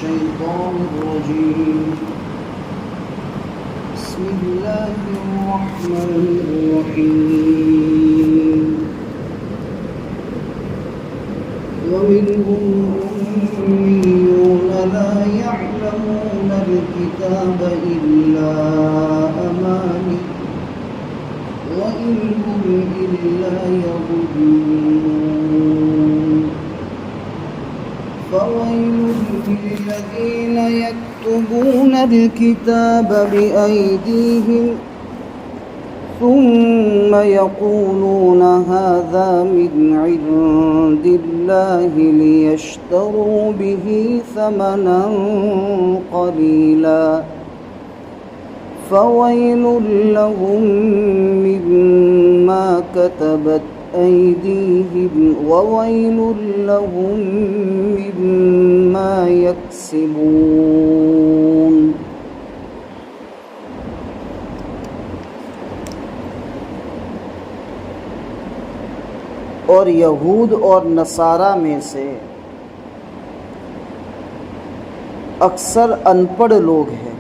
الشيطان الرجيم بسم الله الرحمن الرحيم ومنهم أميون لا يعلمون الكتاب إلا أماني وإن هم إلا يظنون فويل للذين يكتبون الكتاب بأيديهم ثم يقولون هذا من عند الله ليشتروا به ثمنا قليلا فويل لهم مما كتبت أيديهم وويل لهم مما يكسبون. اور یہود اور نصارہ میں سے اکثر ان پڑھ لوگ ہیں،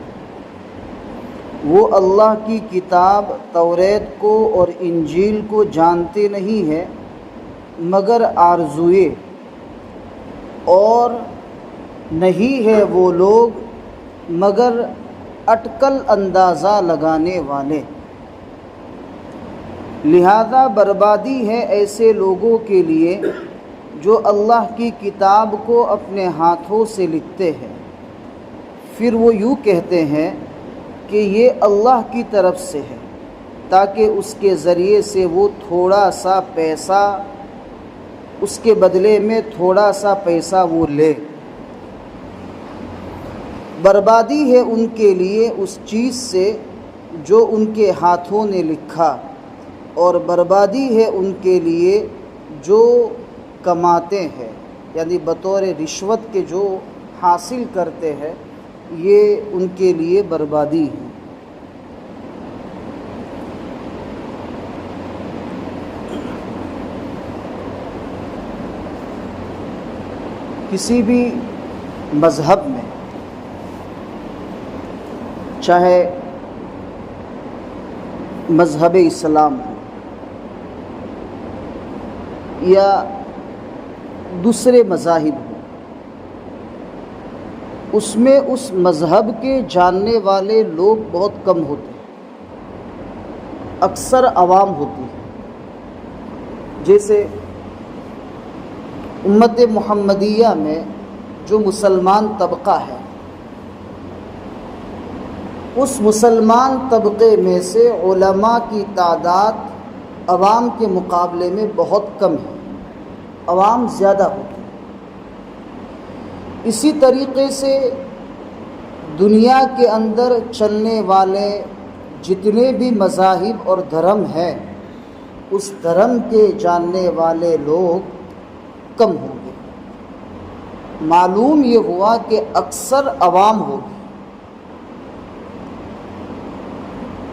وہ اللہ کی کتاب توریت کو اور انجیل کو جانتے نہیں ہیں مگر آرزوئے، اور نہیں ہے وہ لوگ مگر اٹکل اندازہ لگانے والے، لہذا بربادی ہے ایسے لوگوں کے لیے جو اللہ کی کتاب کو اپنے ہاتھوں سے لکھتے ہیں، پھر وہ یوں کہتے ہیں کہ یہ اللہ کی طرف سے ہے تاکہ اس کے ذریعے سے وہ تھوڑا سا پیسہ، اس کے بدلے میں تھوڑا سا پیسہ وہ لے۔ بربادی ہے ان کے لیے اس چیز سے جو ان کے ہاتھوں نے لکھا، اور بربادی ہے ان کے لیے جو کماتے ہیں، یعنی بطور رشوت کے جو حاصل کرتے ہیں، یہ ان کے لیے بربادی ہے۔ کسی بھی مذہب میں، چاہے مذہب اسلام ہو یا دوسرے مذاہب ہوں، اس میں اس مذہب کے جاننے والے لوگ بہت کم ہوتے ہیں، اکثر عوام ہوتی ہے۔ جیسے امت محمدیہ میں جو مسلمان طبقہ ہے، اس مسلمان طبقے میں سے علماء کی تعداد عوام کے مقابلے میں بہت کم ہے، عوام زیادہ ہوتی ہے۔ اسی طریقے سے دنیا کے اندر چلنے والے جتنے بھی مذاہب اور دھرم ہیں، اس دھرم کے جاننے والے لوگ کم ہوں گے۔ معلوم یہ ہوا کہ اکثر عوام ہوگی۔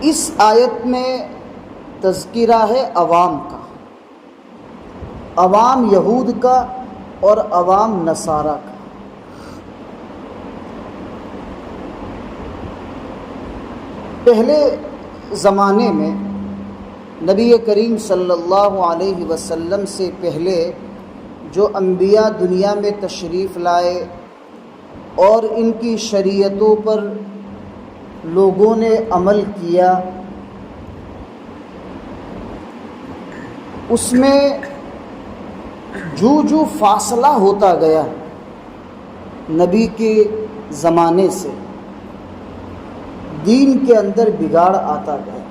اس آیت میں تذکرہ ہے عوام کا، عوام یہود کا اور عوام نصارہ کا۔ پہلے زمانے میں نبی کریم صلی اللہ علیہ وسلم سے پہلے جو انبیاء دنیا میں تشریف لائے اور ان کی شریعتوں پر لوگوں نے عمل کیا، اس میں جو فاصلہ ہوتا گیا نبی کے زمانے سے، دین کے اندر بگاڑ آتا گیا۔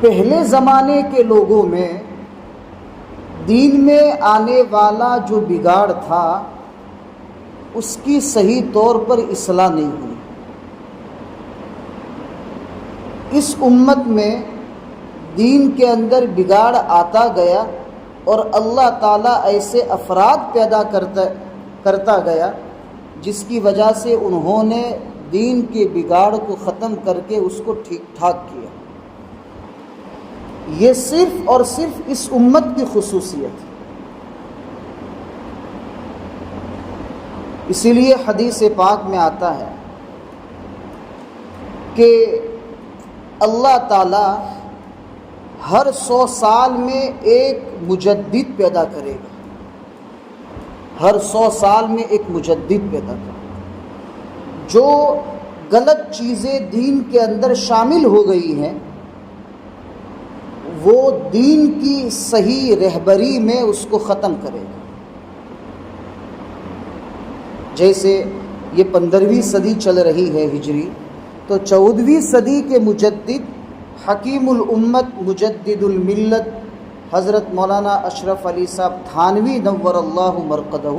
پہلے زمانے کے لوگوں میں دین میں آنے والا جو بگاڑ تھا، اس کی صحیح طور پر اصلاح نہیں ہوئی۔ اس امت میں دین کے اندر بگاڑ آتا گیا اور اللہ تعالیٰ ایسے افراد پیدا کرتا گیا جس کی وجہ سے انہوں نے دین کے بگاڑ کو ختم کر کے اس کو ٹھیک ٹھاک کیا۔ یہ صرف اور صرف اس امت کی خصوصیت ہے۔ اسی لیے حدیث پاک میں آتا ہے کہ اللہ تعالی ہر 100 سال میں ایک مجدد پیدا کرے گا، ہر 100 سال میں ایک مجدد پیدا کرے گا۔ جو غلط چیزیں دین کے اندر شامل ہو گئی ہیں وہ دین کی صحیح رہبری میں اس کو ختم کرے گا۔ جیسے یہ 15ویں صدی چل رہی ہے ہجری، تو 14ویں صدی کے مجدد حکیم الامت مجدد الملت حضرت مولانا اشرف علی صاحب تھانوی نور اللہ مرقدہ۔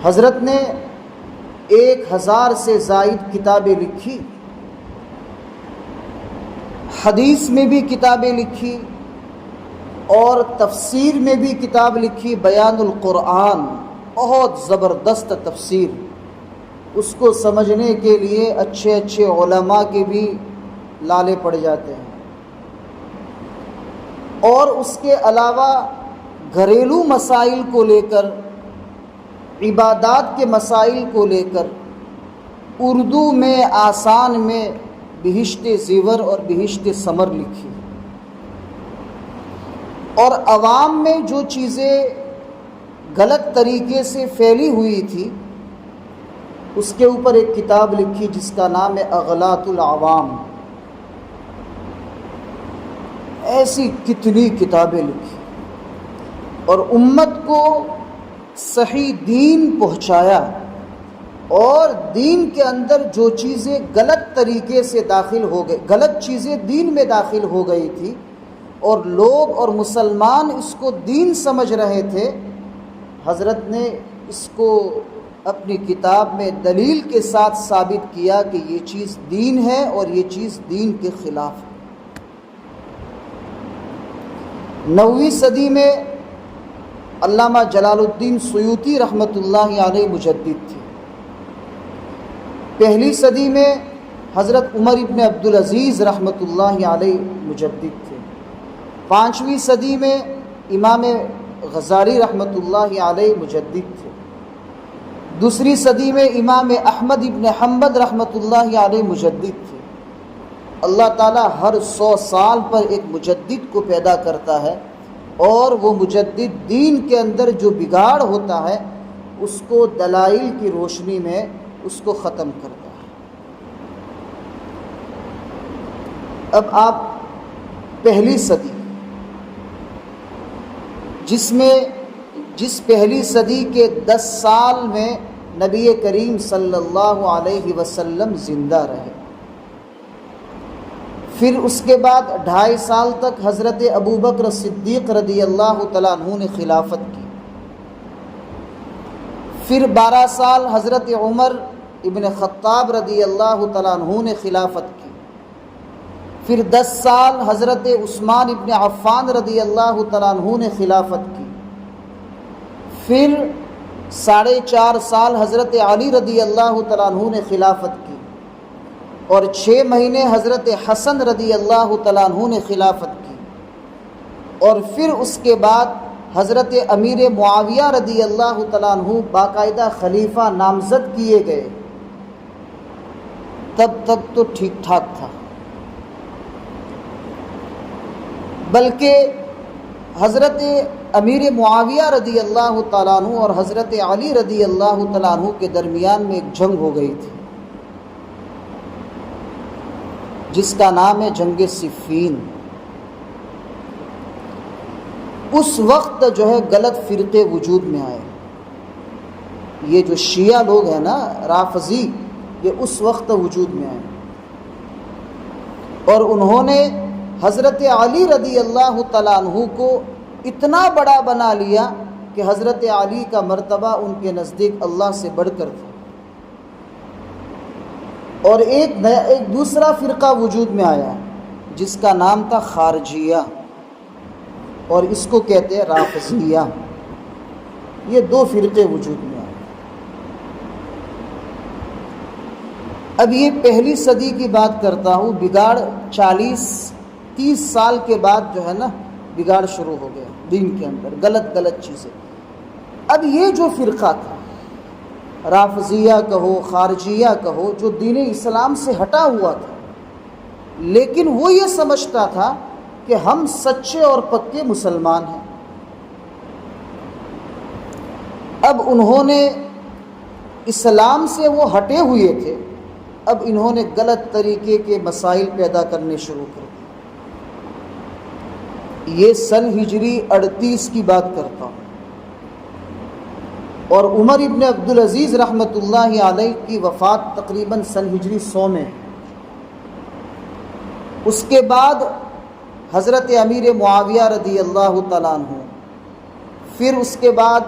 حضرت نے 1000 سے زائد کتابیں لکھی، حدیث میں بھی کتابیں لکھی اور تفسیر میں بھی کتاب لکھی، بیان القرآن، بہت زبردست تفسیر۔ اس کو سمجھنے کے لیے اچھے اچھے علماء کے بھی لالے پڑ جاتے ہیں۔ اور اس کے علاوہ گھریلو مسائل کو لے کر، عبادات کے مسائل کو لے کر اردو میں آسان میں بہشت زیور اور بہشت ثمر لکھی، اور عوام میں جو چیزیں غلط طریقے سے پھیلی ہوئی تھی اس کے اوپر ایک کتاب لکھی جس کا نام ہے اغلاط العوام۔ ایسی کتنی کتابیں لکھی اور امت کو صحیح دین پہنچایا، اور دین کے اندر جو چیزیں غلط طریقے سے داخل ہو گئی، غلط چیزیں دین میں داخل ہو گئی تھی اور لوگ اور مسلمان اس کو دین سمجھ رہے تھے، حضرت نے اس کو اپنی کتاب میں دلیل کے ساتھ ثابت کیا کہ یہ چیز دین ہے اور یہ چیز دین کے خلاف ہے۔ 9ویں صدی میں علامہ جلال الدین سیوطی رحمۃ اللہ علیہ مجدد تھے۔ 1 صدی میں حضرت عمر ابن عبدالعزیز رحمۃ اللہ علیہ مجدد تھے۔ 5ویں صدی میں امام غزالی رحمۃ اللہ علیہ مجدد تھے۔ 2 صدی میں امام احمد ابن حنبل رحمۃ اللہ علیہ مجدد تھے۔ اللہ تعالیٰ ہر 100 سال پر ایک مجدد کو پیدا کرتا ہے، اور وہ مجدد دین کے اندر جو بگاڑ ہوتا ہے اس کو دلائل کی روشنی میں اس کو ختم کرتا ہے۔ اب آپ 1 صدی، جس 1 صدی کے 10 سال میں نبی کریم صلی اللہ علیہ وسلم زندہ رہے، پھر اس کے بعد 2.5 سال تک حضرت ابوبکر صدیق رضی اللہ تعالیٰ عنہ نے خلافت کی، پھر 12 سال حضرت عمر ابن خطاب رضی اللہ تعالیٰ عنہ نے خلافت کی، پھر 10 سال حضرت عثمان ابن عفان رضی اللہ تعالیٰ عنہ نے خلافت کی، پھر 4.5 سال حضرت علی رضی اللہ تعالیٰ عنہ نے خلافت کی، اور 6 مہینے حضرت حسن رضی اللہ تعالیٰ عنہ نے خلافت کی، اور پھر اس کے بعد حضرت امیر معاویہ رضی اللہ تعالیٰ عنہ باقاعدہ خلیفہ نامزد کیے گئے۔ تب تک تو ٹھیک ٹھاک تھا، بلکہ حضرت امیر معاویہ رضی اللہ تعالیٰ عنہ اور حضرت علی رضی اللہ تعالیٰ عنہ کے درمیان میں ایک جنگ ہو گئی تھی جس کا نام ہے جنگ صفین۔ اس وقت جو ہے غلط فرقے وجود میں آئے، یہ جو شیعہ لوگ ہیں نا، رافضی، یہ اس وقت وجود میں آئے، اور انہوں نے حضرت علی رضی اللہ تعالیٰ عنہ کو اتنا بڑا بنا لیا کہ حضرت علی کا مرتبہ ان کے نزدیک اللہ سے بڑھ کر تھا، اور ایک دوسرا فرقہ وجود میں آیا جس کا نام تھا خارجیہ، اور اس کو کہتے ہیں رافضیہ۔ یہ 2 فرقے وجود میں آئے۔ اب یہ 1 صدی کی بات کرتا ہوں، بگاڑ 40-30 سال کے بعد جو ہے نا بگاڑ شروع ہو گیا دین کے اندر، غلط چیزیں۔ اب یہ جو فرقہ تھا، رافضیہ کہو، خارجیہ کہو، جو دین اسلام سے ہٹا ہوا تھا، لیکن وہ یہ سمجھتا تھا کہ ہم سچے اور پکے مسلمان ہیں، اب انہوں نے اسلام سے وہ ہٹے ہوئے تھے، اب انہوں نے غلط طریقے کے مسائل پیدا کرنے شروع کر دیے۔ یہ سن ہجری 38 کی بات کرتا ہوں، اور عمر ابن عبدالعزیز رحمۃ اللہ علیہ کی وفات تقریباً سن ہجری 100 میں۔ اس کے بعد حضرت امیر معاویہ رضی اللہ تعالیٰ عنہ، پھر اس کے بعد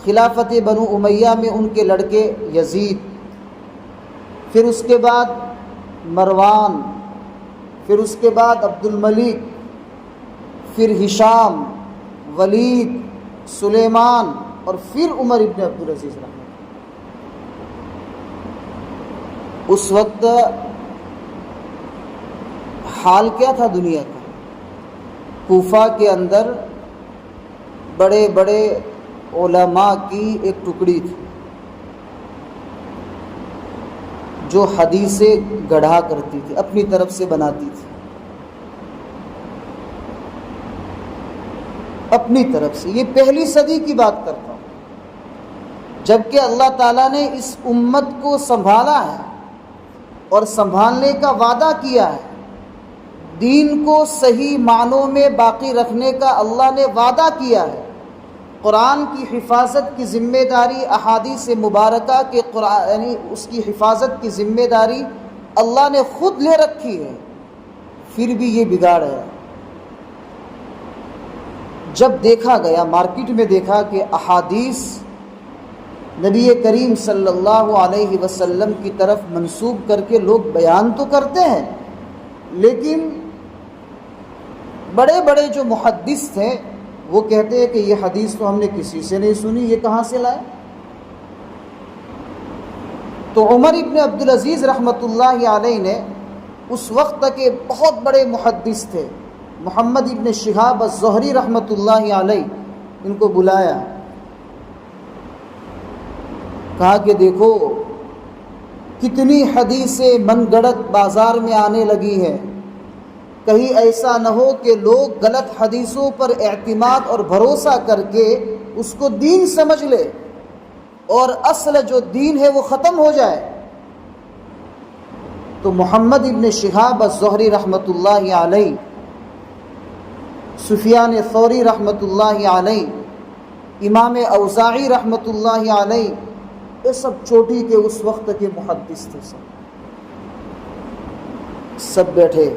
خلافت بنو امیہ میں ان کے لڑکے یزید، پھر اس کے بعد مروان، پھر اس کے بعد عبد الملک، پھر ہشام، ولید، سلیمان، اور پھر عمر ابن عبدالعزیز رحمہ اللہ۔ اس وقت حال کیا تھا دنیا کا؟ کوفہ کے اندر بڑے بڑے علماء کی ایک ٹکڑی تھی جو حدیثیں گڑھا کرتی تھی، اپنی طرف سے بناتی تھی، اپنی طرف سے۔ یہ پہلی صدی کی بات کرتا ہوں، جبکہ اللہ تعالیٰ نے اس امت کو سنبھالا ہے اور سنبھالنے کا وعدہ کیا ہے، دین کو صحیح معنوں میں باقی رکھنے کا اللہ نے وعدہ کیا ہے۔ قرآن کی حفاظت کی ذمہ داری، احادیث مبارکہ کے قرآن یعنی اس کی حفاظت کی ذمہ داری اللہ نے خود لے رکھی ہے، پھر بھی یہ بگاڑ ہے۔ جب دیکھا گیا، مارکیٹ میں دیکھا کہ احادیث نبی کریم صلی اللہ علیہ وسلم کی طرف منسوب کر کے لوگ بیان تو کرتے ہیں، لیکن بڑے بڑے جو محدث تھے وہ کہتے ہیں کہ یہ حدیث تو ہم نے کسی سے نہیں سنی، یہ کہاں سے لائے؟ تو عمر ابن عبدالعزیز رحمۃ اللہ علیہ نے اس وقت کے بہت بڑے محدث تھے، محمد ابن شہاب الزہری رحمۃ اللہ علیہ، ان کو بلایا، کہا کہ دیکھو کتنی حدیثیں من گڑت بازار میں آنے لگی ہے، کہیں ایسا نہ ہو کہ لوگ غلط حدیثوں پر اعتماد اور بھروسہ کر کے اس کو دین سمجھ لے اور اصل جو دین ہے وہ ختم ہو جائے۔ تو محمد ابن شہاب الزہری رحمۃ اللہ علیہ، سفیان ثوری رحمۃ اللہ علیہ، امام اوزاعی رحمۃ اللہ علیہ، یہ سب چوٹی کے اس وقت کے محدث تھے، سب بیٹھے،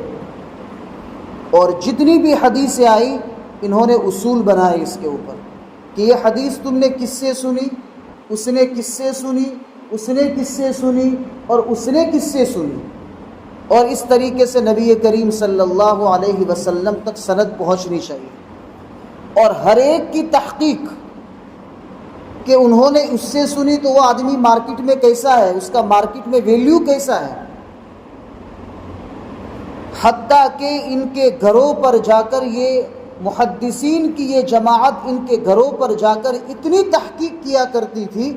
اور جتنی بھی حدیثیں آئی انہوں نے اصول بنائے اس کے اوپر کہ یہ حدیث تم نے کس سے سنی، اس نے کس سے سنی، اس نے کس سے سنی، اور اس نے کس سے سنی، اور اس طریقے سے نبی کریم صلی اللہ علیہ وسلم تک سند پہنچنی چاہیے، اور ہر ایک کی تحقیق کہ انہوں نے اس سے سنی تو وہ آدمی مارکیٹ میں کیسا ہے، اس کا مارکیٹ میں ویلیو کیسا ہے، حتیٰ کہ ان کے گھروں پر جا کر یہ محدثین کی یہ جماعت ان کے گھروں پر جا کر اتنی تحقیق کیا کرتی تھی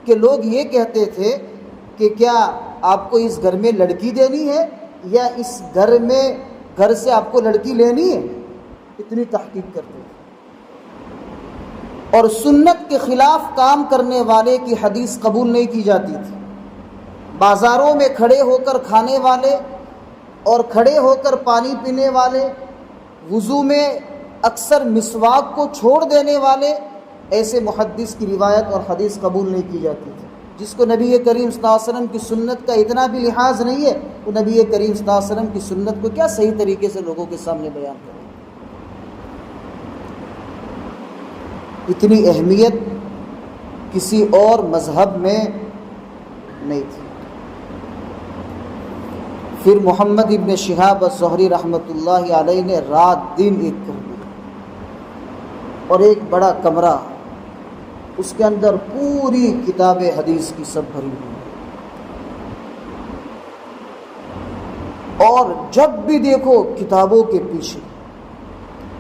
کہ لوگ یہ کہتے تھے کہ کیا آپ کو اس گھر میں لڑکی دینی ہے یا اس گھر سے آپ کو لڑکی لینی ہے، اتنی تحقیق کرتے تھے۔ اور سنت کے خلاف کام کرنے والے کی حدیث قبول نہیں کی جاتی تھی۔ بازاروں میں کھڑے ہو کر کھانے والے اور کھڑے ہو کر پانی پینے والے، وضو میں اکثر مسواک کو چھوڑ دینے والے، ایسے محدث کی روایت اور حدیث قبول نہیں کی جاتی تھی۔ جس کو نبی کریم صلی اللہ علیہ وسلم کی سنت کا اتنا بھی لحاظ نہیں ہے، وہ نبی کریم صلی اللہ علیہ وسلم کی سنت کو کیا صحیح طریقے سے لوگوں کے سامنے بیان کرے۔ اتنی اہمیت کسی اور مذہب میں نہیں تھی۔ پھر محمد ابن شہاب الزہری رحمۃ اللہ علیہ نے رات دن ایک کر دیا، اور ایک بڑا کمرہ، اس کے اندر پوری کتاب حدیث کی سب بھری ہوئی، اور جب بھی دیکھو کتابوں کے پیچھے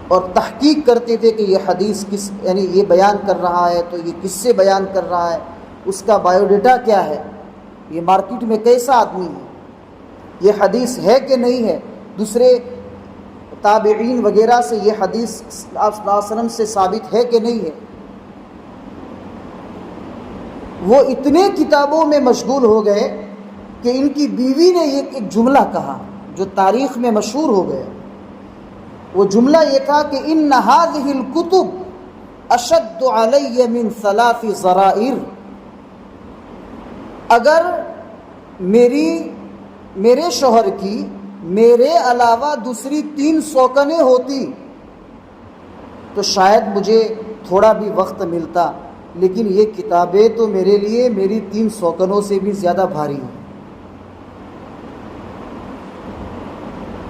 اور تحقیق کرتے تھے کہ یہ حدیث کس یعنی یہ بیان کر رہا ہے تو یہ کس سے بیان کر رہا ہے، اس کا بایو ڈیٹا کیا ہے، یہ مارکیٹ میں کیسا آدمی ہے، یہ حدیث ہے کہ نہیں ہے، دوسرے تابعین وغیرہ سے یہ حدیث آپ صلی اللہ علیہ وسلم سے ثابت ہے کہ نہیں ہے۔ وہ اتنے کتابوں میں مشغول ہو گئے کہ ان کی بیوی نے ایک جملہ کہا جو تاریخ میں مشہور ہو گیا۔ وہ جملہ یہ تھا کہ ان هذه الكتب اشد علی من 3 ضرائر، اگر میرے شوہر کی میرے علاوہ دوسری 3 سوکنیں ہوتی تو شاید مجھے تھوڑا بھی وقت ملتا، لیکن یہ کتابیں تو میرے لیے میری 3 سوکنوں سے بھی زیادہ بھاری ہیں،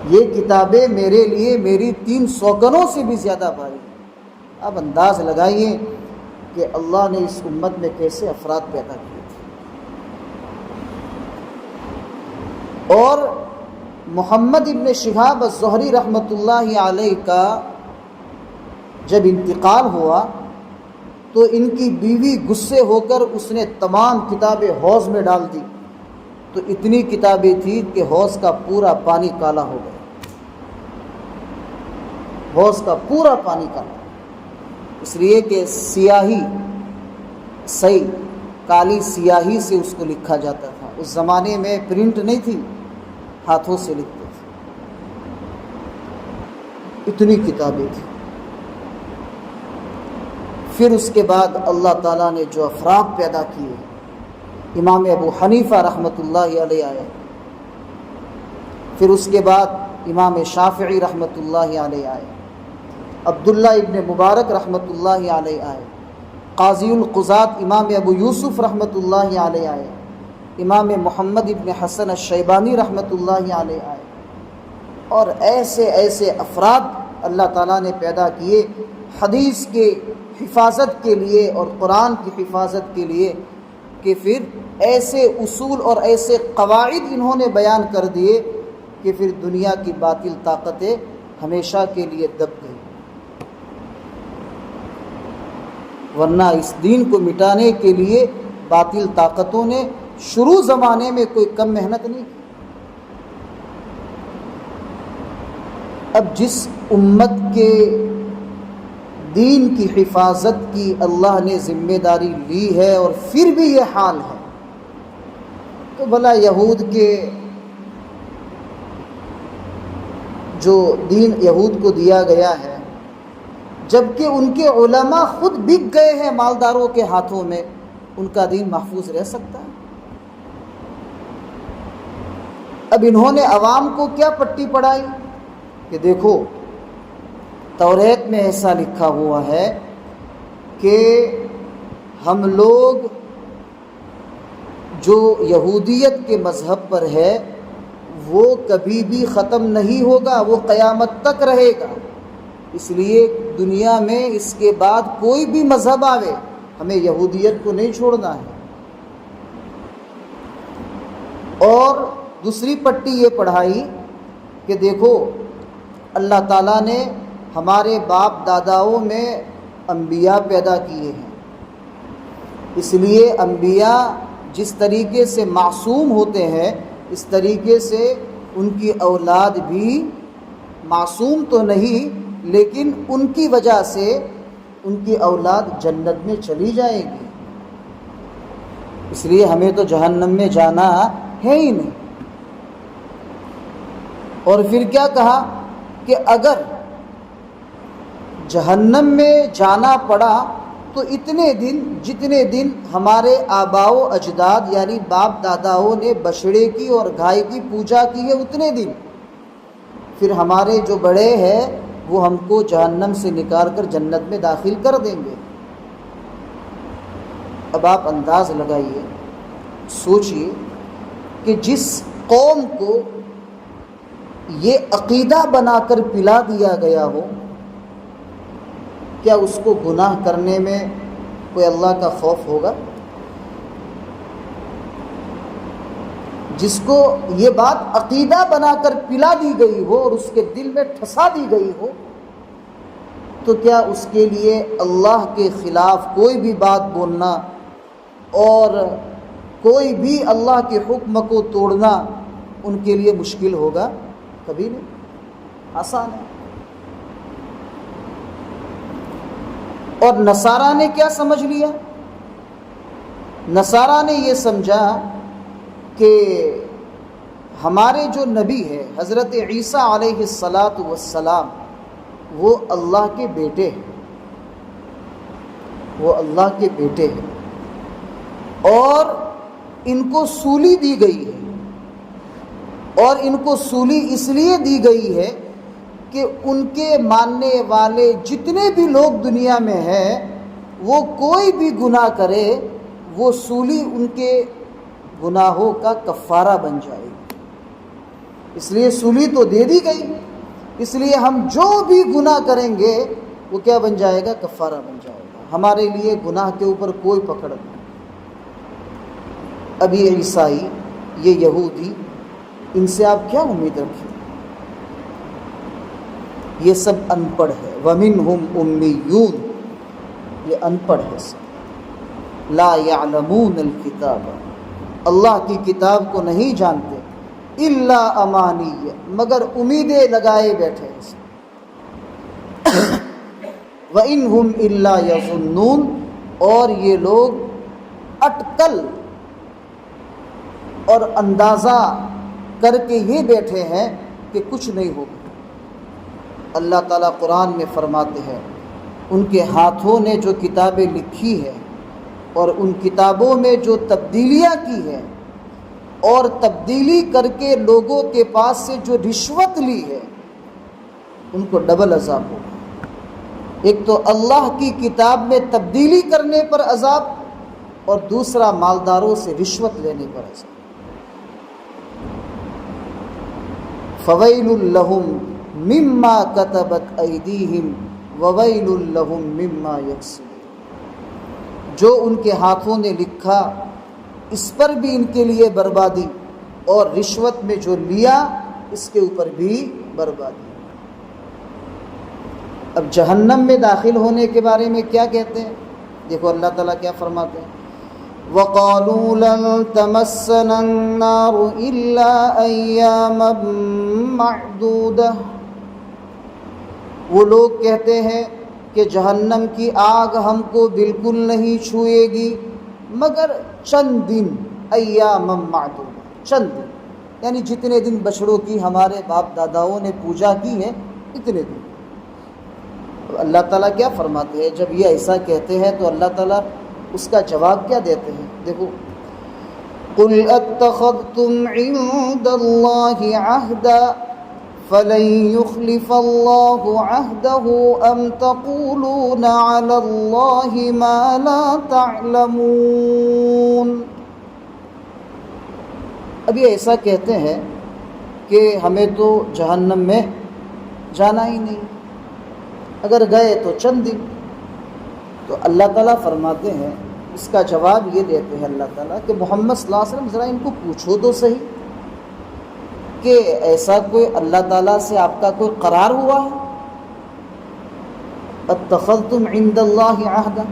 یہ کتابیں میرے لیے میری 3 سوکنوں سے بھی زیادہ بھاری ہیں۔ اب انداز لگائیے کہ اللہ نے اس امت میں کیسے افراد پیدا کیے تھے۔ اور محمد ابن شہاب الزہری رحمۃ اللہ علیہ کا جب انتقال ہوا تو ان کی بیوی غصے ہو کر اس نے تمام کتابیں حوض میں ڈال دی، تو اتنی کتابیں تھیں کہ حوض کا پورا پانی کالا ہو گیا، حوض کا پورا پانی کالا، اس لیے کہ سیاہی صحیح کالی سیاہی سے اس کو لکھا جاتا تھا۔ اس زمانے میں پرنٹ نہیں تھی، ہاتھوں سے لکھتے تھے، اتنی کتابیں تھیں۔ پھر اس کے بعد اللہ تعالیٰ نے جو افراد پیدا کیے، امام ابو حنیفہ رحمۃ اللہ علیہ آئے، پھر اس کے بعد امام شافعی رحمۃ اللہ علیہ آئے، عبداللہ ابن مبارک رحمۃ اللہ علیہ آئے، قاضی القضات امام ابو یوسف رحمۃ اللہ علیہ آئے، امام محمد ابن حسن الشیبانی رحمۃ اللہ علیہ آئے، اور ایسے ایسے افراد اللہ تعالیٰ نے پیدا کیے حدیث کے حفاظت کے لیے اور قرآن کی حفاظت کے لیے، کہ پھر ایسے اصول اور ایسے قواعد انہوں نے بیان کر دیے کہ پھر دنیا کی باطل طاقتیں ہمیشہ کے لیے دب گئی، ورنہ اس دین کو مٹانے کے لیے باطل طاقتوں نے شروع زمانے میں کوئی کم محنت نہیں کی۔ اب جس امت کے دین کی حفاظت کی اللہ نے ذمہ داری لی ہے اور پھر بھی یہ حال ہے، تو بھلا یہود کے جو دین یہود کو دیا گیا ہے، جبکہ ان کے علماء خود بک گئے ہیں مالداروں کے ہاتھوں میں، ان کا دین محفوظ رہ سکتا ہے؟ اب انہوں نے عوام کو کیا پٹی پڑھائی کہ دیکھو توریت میں ایسا لکھا ہوا ہے کہ ہم لوگ جو یہودیت کے مذہب پر ہے وہ کبھی بھی ختم نہیں ہوگا، وہ قیامت تک رہے گا، اس لیے دنیا میں اس کے بعد کوئی بھی مذہب آوے ہمیں یہودیت کو نہیں چھوڑنا ہے۔ اور دوسری پٹی یہ پڑھائی کہ دیکھو اللہ تعالیٰ نے ہمارے باپ داداؤں میں انبیاء پیدا کیے ہیں، اس لیے انبیاء جس طریقے سے معصوم ہوتے ہیں اس طریقے سے ان کی اولاد بھی معصوم تو نہیں، لیکن ان کی وجہ سے ان کی اولاد جنت میں چلی جائے گی، اس لیے ہمیں تو جہنم میں جانا ہے ہی نہیں۔ اور پھر کیا کہا کہ اگر جہنم میں جانا پڑا تو اتنے دن جتنے دن ہمارے آباء و اجداد یعنی باپ داداؤں نے بچڑے کی اور گائے کی پوجا کی ہے اتنے دن، پھر ہمارے جو بڑے ہیں وہ ہم کو جہنم سے نکال کر جنت میں داخل کر دیں گے۔ اب آپ انداز لگائیے، سوچئے کہ جس قوم کو یہ عقیدہ بنا کر پلا دیا گیا ہو، کیا اس کو گناہ کرنے میں کوئی اللہ کا خوف ہوگا؟ جس کو یہ بات عقیدہ بنا کر پلا دی گئی ہو اور اس کے دل میں ٹھسا دی گئی ہو، تو کیا اس کے لیے اللہ کے خلاف کوئی بھی بات بولنا اور کوئی بھی اللہ کے حکم کو توڑنا ان کے لیے مشکل ہوگا؟ کبھی نہیں، آسان ہے۔ اور نصارہ نے کیا سمجھ لیا؟ نصارہ نے یہ سمجھا کہ ہمارے جو نبی ہے حضرت عیسیٰ علیہ السلام وہ اللہ کے بیٹے ہیں، وہ اللہ کے بیٹے ہیں، اور ان کو سولی دی گئی ہے، اور ان کو سولی اس لیے دی گئی ہے کہ ان کے ماننے والے جتنے بھی لوگ دنیا میں ہیں وہ کوئی بھی گناہ کرے وہ سولی ان کے گناہوں کا کفارہ بن جائے گی، اس لیے سولی تو دے دی گئی، اس لیے ہم جو بھی گناہ کریں گے وہ کیا بن جائے گا؟ کفارہ بن جائے گا، ہمارے لیے گناہ کے اوپر کوئی پکڑ نہیں۔ اب یہ عیسائی، یہ یہودی، ان سے آپ کیا امید رکھیں؟ یہ سب ان پڑھ ہے، وَمِنْهُمْ أُمِّيُّونَ، یہ ان پڑھ ہے سب، لا يعلمون الکتاب، اللہ کی کتاب کو نہیں جانتے، الا امانی، مگر امیدیں لگائے بیٹھے ہیں سب، وَإِنْهُمْ إِلَّا يَظُنُّونَ، اور یہ لوگ اٹکل اور اندازہ کر کے یہ بیٹھے ہیں کہ کچھ نہیں ہوگا۔ اللہ تعالیٰ قرآن میں فرماتے ہیں ان کے ہاتھوں نے جو کتابیں لکھی ہیں اور ان کتابوں میں جو تبدیلیاں کی ہیں اور تبدیلی کر کے لوگوں کے پاس سے جو رشوت لی ہے ان کو ڈبل عذاب ہوگا۔ ایک تو اللہ کی کتاب میں تبدیلی کرنے پر عذاب، اور دوسرا مالداروں سے رشوت لینے پر عذاب۔ فَوَيْلٌ لَهُمْ مِمَّا كَتَبَتْ أَيْدِيهِمْ وَوَيْلٌ لَهُمْ مِمَّا يَكْسِبُونَ، جو ان کے ہاتھوں نے لکھا اس پر بھی ان کے لیے بربادی، اور رشوت میں جو لیا اس کے اوپر بھی بربادی۔ اب جہنم میں داخل ہونے کے بارے میں کیا کہتے ہیں؟ دیکھو اللہ تعالیٰ کیا فرماتے ہیں، وَقَالُوا لَن تَمَسَّنَا النَّارُ إِلَّا أَيَّامًا مَّعْدُودَةً، وہ لوگ کہتے ہیں کہ جہنم کی آگ ہم کو بالکل نہیں چھوئے گی مگر چند دن، ایام معدودہ، چند دن، یعنی جتنے دن بچڑوں کی ہمارے باپ داداؤں نے پوجا کی ہے اتنے دن۔ اللہ تعالیٰ کیا فرماتے ہیں جب یہ ایسا کہتے ہیں تو اللہ تعالیٰ اس کا جواب کیا دیتے ہیں؟ دیکھو، قُلْ أَتَّخَذْتُمْ عِندَ اللَّهِ عَهْدًا فَلَن يُخْلِفَ اللَّهُ عَهْدَهُ أَمْ تَقُولُونَ عَلَى اللَّهِ مَا لَا تَعْلَمُونَ۔ اب یہ ایسا کہتے ہیں کہ ہمیں تو جہنم میں جانا ہی نہیں، اگر گئے تو چند دن۔ تو اللہ تعالیٰ فرماتے ہیں، اس کا جواب یہ دیتے ہیں اللہ تعالیٰ کہ محمد صلی اللہ علیہ وسلم ذرا ان کو پوچھو تو صحیح کہ ایسا کوئی اللہ تعالیٰ سے آپ کا کوئی قرار ہوا ہے؟ اتخذتم عند اللہ عہدا،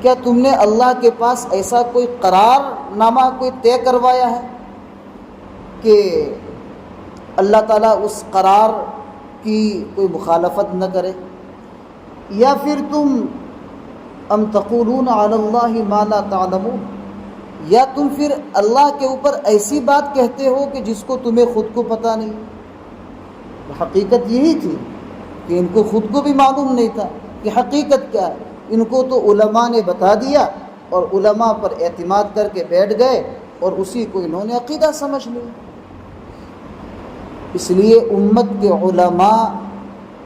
کیا تم نے اللہ کے پاس ایسا کوئی قرار نامہ کوئی طے کروایا ہے کہ اللہ تعالیٰ اس قرار کی کوئی مخالفت نہ کرے؟ یا پھر تم ام تقولون علی اللہ ما لا تعلمون، یا تم پھر اللہ کے اوپر ایسی بات کہتے ہو کہ جس کو تمہیں خود کو پتہ نہیں۔ حقیقت یہی تھی کہ ان کو خود کو بھی معلوم نہیں تھا کہ حقیقت کیا ہے، ان کو تو علماء نے بتا دیا اور علماء پر اعتماد کر کے بیٹھ گئے اور اسی کو انہوں نے عقیدہ سمجھ لیا۔ اس لیے امت کے علماء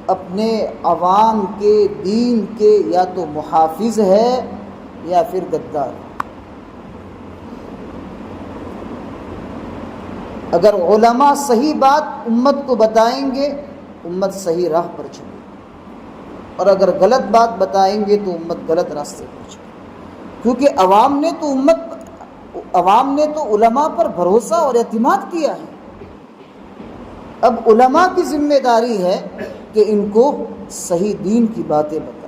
اپنے عوام کے دین کے یا تو محافظ ہے یا پھر غدار۔ اگر علماء صحیح بات امت کو بتائیں گے امت صحیح راہ پر چلے، اور اگر غلط بات بتائیں گے تو امت غلط راستے پر چلے، کیونکہ عوام نے تو علماء پر بھروسہ اور اعتماد کیا ہے۔ اب علماء کی ذمہ داری ہے کہ ان کو صحیح دین کی باتیں بتائیں۔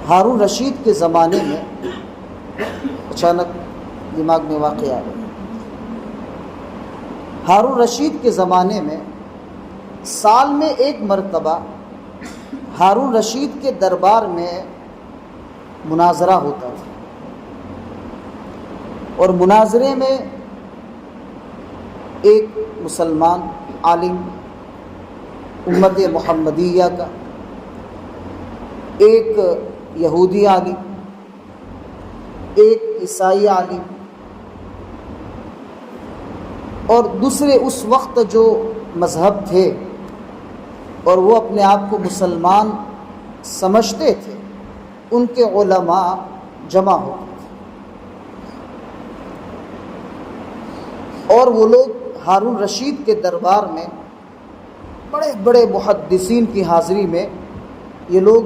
ہارون رشید کے زمانے میں اچانک دماغ میں واقع آ گیا، ہارون رشید کے زمانے میں سال میں ایک مرتبہ ہارون رشید کے دربار میں مناظرہ ہوتا تھا، اور مناظرے میں ایک مسلمان عالم امت محمدیہ کا، ایک یہودی عالم، ایک عیسائی عالم، اور دوسرے اس وقت جو مذہب تھے اور وہ اپنے آپ کو مسلمان سمجھتے تھے، ان کے علماء جمع ہوتے تھے، اور وہ لوگ ہارون رشید کے دربار میں بڑے بڑے محدثین کی حاضری میں یہ لوگ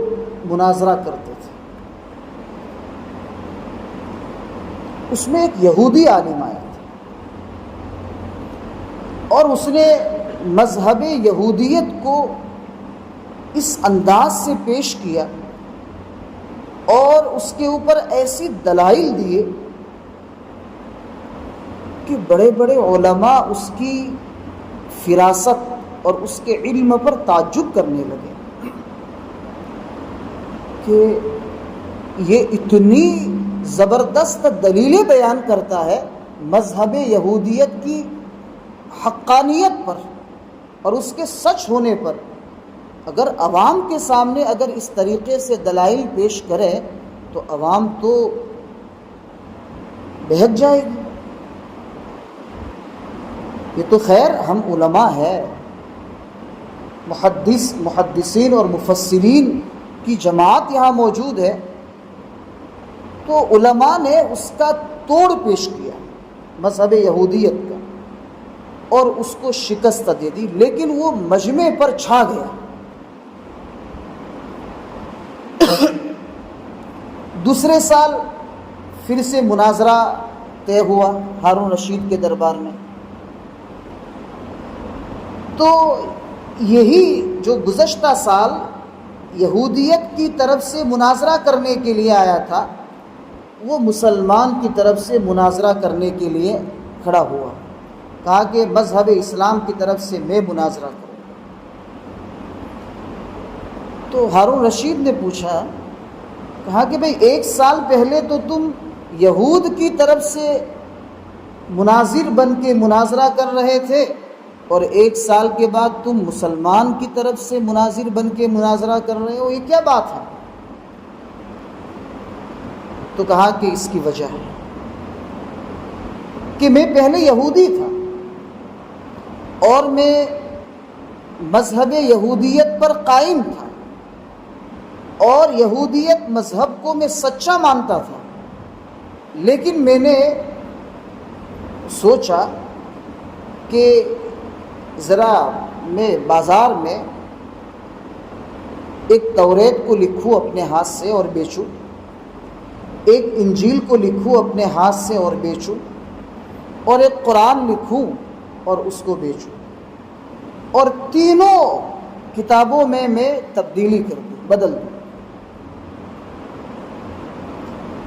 مناظرہ کرتے تھے۔ اس میں ایک یہودی عالم آیا تھا، اور اس نے مذہب یہودیت کو اس انداز سے پیش کیا اور اس کے اوپر ایسی دلائل دیے کہ بڑے بڑے علماء اس کی فراست اور اس کے علم پر تعجب کرنے لگے کہ یہ اتنی زبردست دلیلیں بیان کرتا ہے مذہب یہودیت کی حقانیت پر اور اس کے سچ ہونے پر، اگر عوام کے سامنے اگر اس طریقے سے دلائل پیش کرے تو عوام تو بہک جائے گی۔ یہ تو خیر ہم علماء ہیں، محدثین اور مفسرین کی جماعت یہاں موجود ہے، تو علماء نے اس کا توڑ پیش کیا مذہب یہودیت کا اور اس کو شکست دے دی، لیکن وہ مجمع پر چھا گیا۔ دوسرے سال پھر سے مناظرہ طے ہوا ہارون رشید کے دربار میں، تو یہی جو گزشتہ سال یہودیت کی طرف سے مناظرہ کرنے کے لیے آیا تھا، وہ مسلمان کی طرف سے مناظرہ کرنے کے لیے کھڑا ہوا، کہا کہ مذہب اسلام کی طرف سے میں مناظرہ کروں۔ تو ہارون رشید نے پوچھا، کہا کہ بھئی ایک سال پہلے تو تم یہود کی طرف سے مناظر بن کے مناظرہ کر رہے تھے، اور ایک سال کے بعد تم مسلمان کی طرف سے مناظر بن کے مناظرہ کر رہے ہو، یہ کیا بات ہے؟ تو کہا کہ اس کی وجہ ہے کہ میں پہلے یہودی تھا اور میں مذہب یہودیت پر قائم تھا، اور یہودیت مذہب کو میں سچا مانتا تھا، لیکن میں نے سوچا کہ ذرا میں بازار میں ایک توریت کو لکھوں اپنے ہاتھ سے اور بیچوں، ایک انجیل کو لکھوں اپنے ہاتھ سے اور بیچوں، اور ایک قرآن لکھوں اور اس کو بیچوں، اور تینوں کتابوں میں تبدیلی کر دوں، بدل دوں۔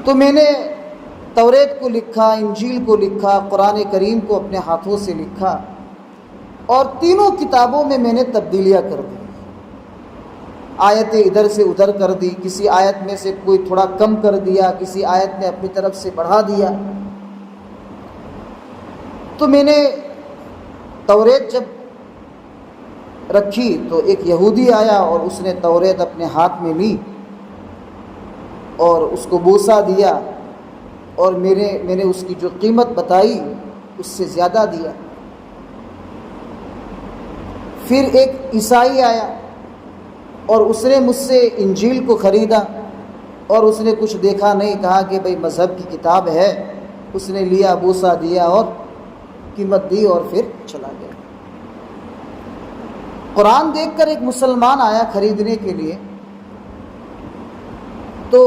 تو میں نے توریت کو لکھا، انجیل کو لکھا، قرآن کریم کو اپنے ہاتھوں سے لکھا، اور تینوں کتابوں میں نے تبدیلیاں کر دی، آیتیں ادھر سے ادھر کر دی، کسی آیت میں سے کوئی تھوڑا کم کر دیا، کسی آیت میں اپنی طرف سے بڑھا دیا۔ تو میں نے توریت جب رکھی تو ایک یہودی آیا اور اس نے توریت اپنے ہاتھ میں لی اور اس کو بوسہ دیا، اور میں نے اس کی جو قیمت بتائی اس سے زیادہ دیا۔ پھر ایک عیسائی آیا اور اس نے مجھ سے انجیل کو خریدا، اور اس نے کچھ دیکھا نہیں، کہا کہ بھئی مذہب کی کتاب ہے، اس نے لیا، بوسہ دیا اور قیمت دی اور پھر چلا گیا۔ قرآن دیکھ کر ایک مسلمان آیا خریدنے کے لیے، تو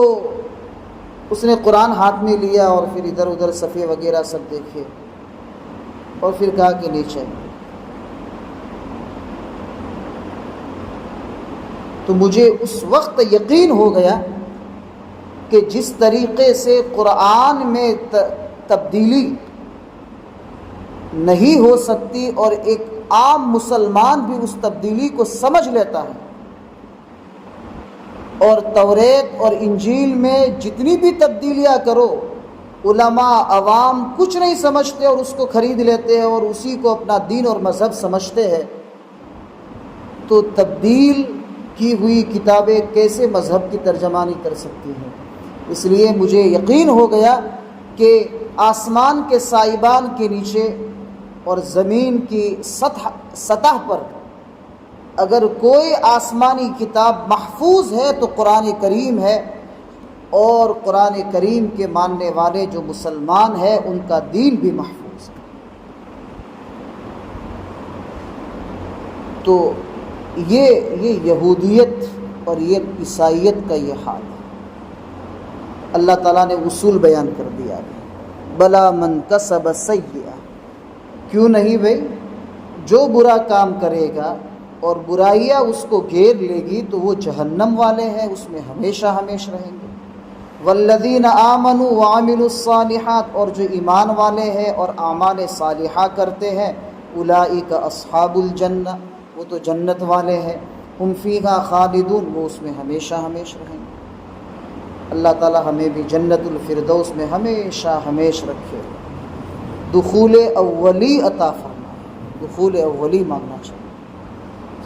اس نے قرآن ہاتھ میں لیا اور پھر ادھر ادھر صفحے وغیرہ سب دیکھے اور پھر کہا کہ نیچے. تو مجھے اس وقت یقین ہو گیا کہ جس طریقے سے قرآن میں تبدیلی نہیں ہو سکتی اور ایک عام مسلمان بھی اس تبدیلی کو سمجھ لیتا ہے، اور توریت اور انجیل میں جتنی بھی تبدیلیاں کرو علماء عوام کچھ نہیں سمجھتے اور اس کو خرید لیتے ہیں اور اسی کو اپنا دین اور مذہب سمجھتے ہیں، تو تبدیل کی ہوئی کتابیں کیسے مذہب کی ترجمانی کر سکتی ہیں؟ اس لیے مجھے یقین ہو گیا کہ آسمان کے سائبان کے نیچے اور زمین کی سطح پر اگر کوئی آسمانی کتاب محفوظ ہے تو قرآن کریم ہے، اور قرآن کریم کے ماننے والے جو مسلمان ہیں ان کا دین بھی محفوظ ہے. تو یہ یہودیت اور یہ عیسائیت کا یہ حال ہے. اللہ تعالیٰ نے اصول بیان کر دیا ہے، بلا من کسب سیئہ، کیوں نہیں بھائی، جو برا کام کرے گا اور برائیاں اس کو گھیر لے گی تو وہ جہنم والے ہیں، اس میں ہمیشہ ہمیشہ رہیں گے. والذین آمنوا وعملوا الصالحات، اور جو ایمان والے ہیں اور اعمال صالحہ کرتے ہیں، اولئک اصحاب الجنہ، وہ تو جنت والے ہیں، ہم فیہا خالدون، وہ اس میں ہمیشہ ہمیشہ رہیں گے. اللہ تعالی ہمیں بھی جنت الفردوس میں ہمیشہ ہمیشہ رکھے. دخول اولی عطا فرمائے، دخول اولی مانگنا چاہیے.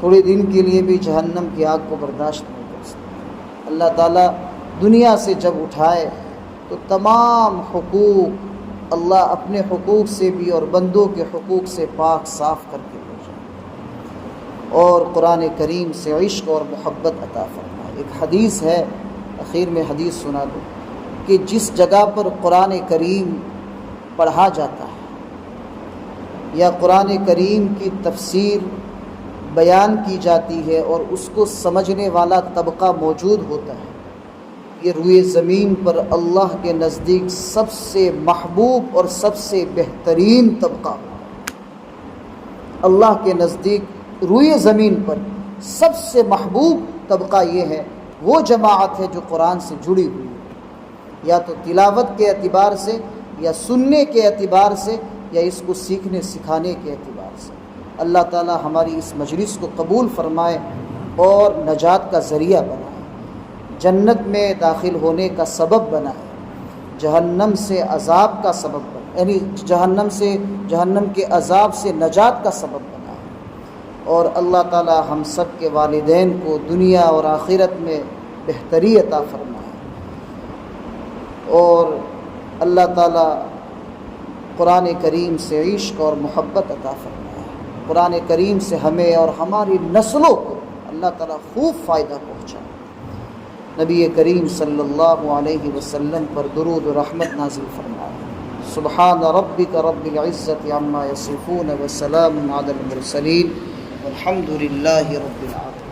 تھوڑے دن کے لیے بھی جہنم کی آگ کو برداشت نہیں کر سکتے. اللہ تعالیٰ دنیا سے جب اٹھائے تو تمام حقوق اللہ اپنے حقوق سے بھی اور بندوں کے حقوق سے پاک صاف کر کے لے جائے اور قرآن کریم سے عشق اور محبت عطا فرمائے. ایک حدیث ہے، اخیر میں حدیث سنا دو، کہ جس جگہ پر قرآن کریم پڑھا جاتا ہے یا قرآن کریم کی تفسیر بیان کی جاتی ہے اور اس کو سمجھنے والا طبقہ موجود ہوتا ہے، یہ روئے زمین پر اللہ کے نزدیک سب سے محبوب اور سب سے بہترین طبقہ. اللہ کے نزدیک روئے زمین پر سب سے محبوب طبقہ یہ ہے، وہ جماعت ہے جو قرآن سے جڑی ہوئی ہے، یا تو تلاوت کے اعتبار سے یا سننے کے اعتبار سے یا اس کو سیکھنے سکھانے کے اعتبار سے. اللہ تعالی ہماری اس مجلس کو قبول فرمائے اور نجات کا ذریعہ بنائے، جنت میں داخل ہونے کا سبب بنائے، جہنم سے عذاب کا سبب بنائے، یعنی جہنم کے عذاب سے نجات کا سبب بنائے. اور اللہ تعالی ہم سب کے والدین کو دنیا اور آخرت میں بہتری عطا فرمائے. اور اللہ تعالی قرآن کریم سے عشق اور محبت عطا فرمائے. قرآن کریم سے ہمیں اور ہماری نسلوں کو اللہ تعالیٰ خوب فائدہ پہنچائے. نبی کریم صلی اللہ علیہ وسلم پر درود و رحمت نازل فرمائے. سبحان ربک رب العزت عما یصفون وسلام علی المرسلین والحمد للہ رب العالمین.